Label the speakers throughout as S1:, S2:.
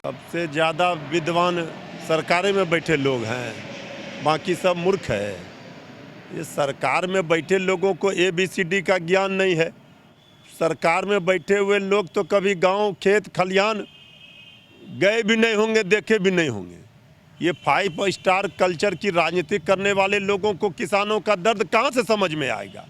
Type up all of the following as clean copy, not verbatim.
S1: सबसे ज़्यादा विद्वान सरकारें में बैठे लोग हैं, बाकी सब मूर्ख है। ये सरकार में बैठे लोगों को ABCD का ज्ञान नहीं है। सरकार में बैठे हुए लोग तो कभी गांव, खेत, खलियान गए भी नहीं होंगे, देखे भी नहीं होंगे। ये 5 स्टार कल्चर की राजनीति करने वाले लोगों को किसानों का दर्द कहाँ से समझ में आएगा।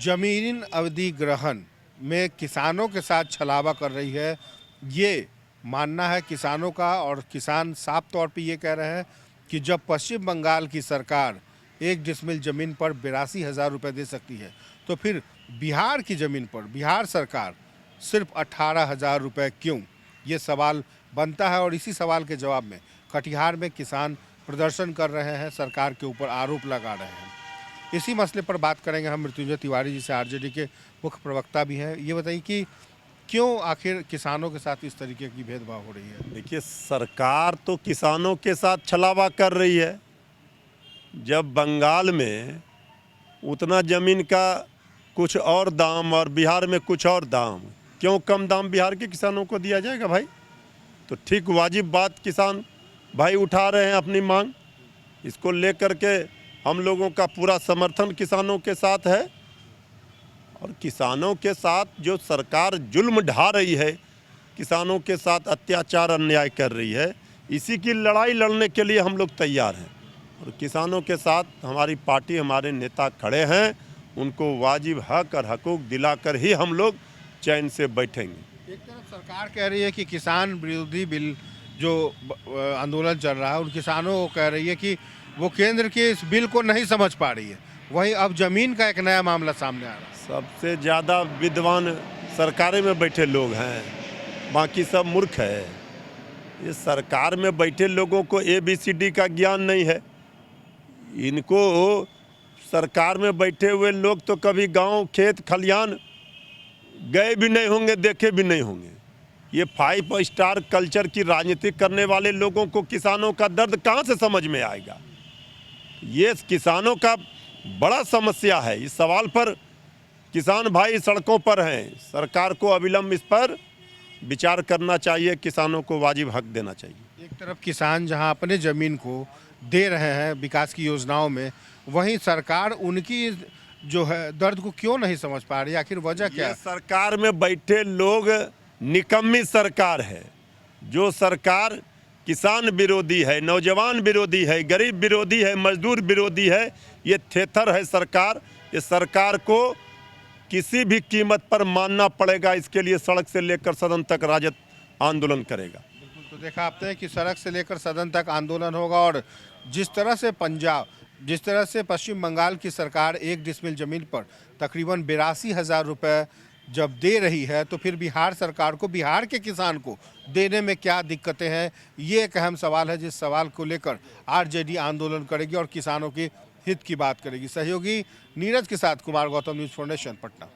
S2: जमीन अवधि ग्रहण में किसानों के साथ छलावा कर रही है, ये मानना है किसानों का। और किसान साफ तौर पे ये कह रहे हैं कि जब पश्चिम बंगाल की सरकार 1 डिसमिल ज़मीन पर 82,000 रुपये दे सकती है, तो फिर बिहार की ज़मीन पर बिहार सरकार सिर्फ 18,000 रुपये क्यों, ये सवाल बनता है। और इसी सवाल के जवाब में कटिहार में किसान प्रदर्शन कर रहे हैं, सरकार के ऊपर आरोप लगा रहे हैं। इसी मसले पर बात करेंगे हम मृत्युंजय तिवारी जी से, RJD के मुख्य प्रवक्ता भी हैं। ये बताइए कि क्यों आखिर किसानों के साथ इस तरीके की भेदभाव हो रही है।
S1: देखिए, सरकार तो किसानों के साथ छलावा कर रही है। जब बंगाल में उतना ज़मीन का कुछ और दाम और बिहार में कुछ और दाम, क्यों कम दाम बिहार के किसानों को दिया जाएगा भाई? तो ठीक वाजिब बात किसान भाई उठा रहे हैं अपनी मांग। इसको लेकर के हम लोगों का पूरा समर्थन किसानों के साथ है। और किसानों के साथ जो सरकार जुल्म ढा रही है, किसानों के साथ अत्याचार अन्याय कर रही है, इसी की लड़ाई लड़ने के लिए हम लोग तैयार हैं। और किसानों के साथ हमारी पार्टी, हमारे नेता खड़े हैं। उनको वाजिब हक और हकूक़ दिलाकर ही हम लोग चैन से बैठेंगे।
S2: एक तरफ सरकार कह रही है कि किसान विरोधी बिल जो आंदोलन चल रहा है, उन किसानों को कह रही है कि वो केंद्र के इस बिल को नहीं समझ पा रही है। वहीं अब जमीन का एक नया मामला सामने आ रहा है।
S1: सबसे ज़्यादा विद्वान सरकारें में बैठे लोग हैं, बाकी सब मूर्ख है। ये सरकार में बैठे लोगों को ABCD का ज्ञान नहीं है। इनको सरकार में बैठे हुए लोग तो कभी गांव, खेत, खलियान गए भी नहीं होंगे, देखे भी नहीं होंगे। ये 5 स्टार कल्चर की राजनीति करने वाले लोगों को किसानों का दर्द कहाँ से समझ में आएगा। ये किसानों का बड़ा समस्या है। इस सवाल पर किसान भाई सड़कों पर हैं। सरकार को अविलंब इस पर विचार करना चाहिए, किसानों को वाजिब हक देना चाहिए।
S2: एक तरफ किसान जहां अपने ज़मीन को दे रहे हैं विकास की योजनाओं में, वहीं सरकार उनकी जो है दर्द को क्यों नहीं समझ पा रही, आखिर वजह क्या है?
S1: सरकार में बैठे लोग निकम्मी सरकार है। जो सरकार किसान विरोधी है, नौजवान विरोधी है, गरीब विरोधी है, मजदूर विरोधी है, ये थेथर है सरकार। ये सरकार को किसी भी कीमत पर मानना पड़ेगा। इसके लिए सड़क से लेकर सदन तक राजद आंदोलन करेगा।
S2: बिल्कुल, तो देखा आपने कि सड़क से लेकर सदन तक आंदोलन होगा। और जिस तरह से पश्चिम बंगाल की सरकार 1 डिसमिल ज़मीन पर तकरीबन 82,000 रुपये जब दे रही है, तो फिर बिहार सरकार को, बिहार के किसान को देने में क्या दिक्कतें हैं, ये एक अहम सवाल है। जिस सवाल को लेकर RJD आंदोलन करेगी और किसानों के हित की बात करेगी। सहयोगी नीरज के साथ कुमार गौतम, न्यूज़ फाउंडेशन, पटना।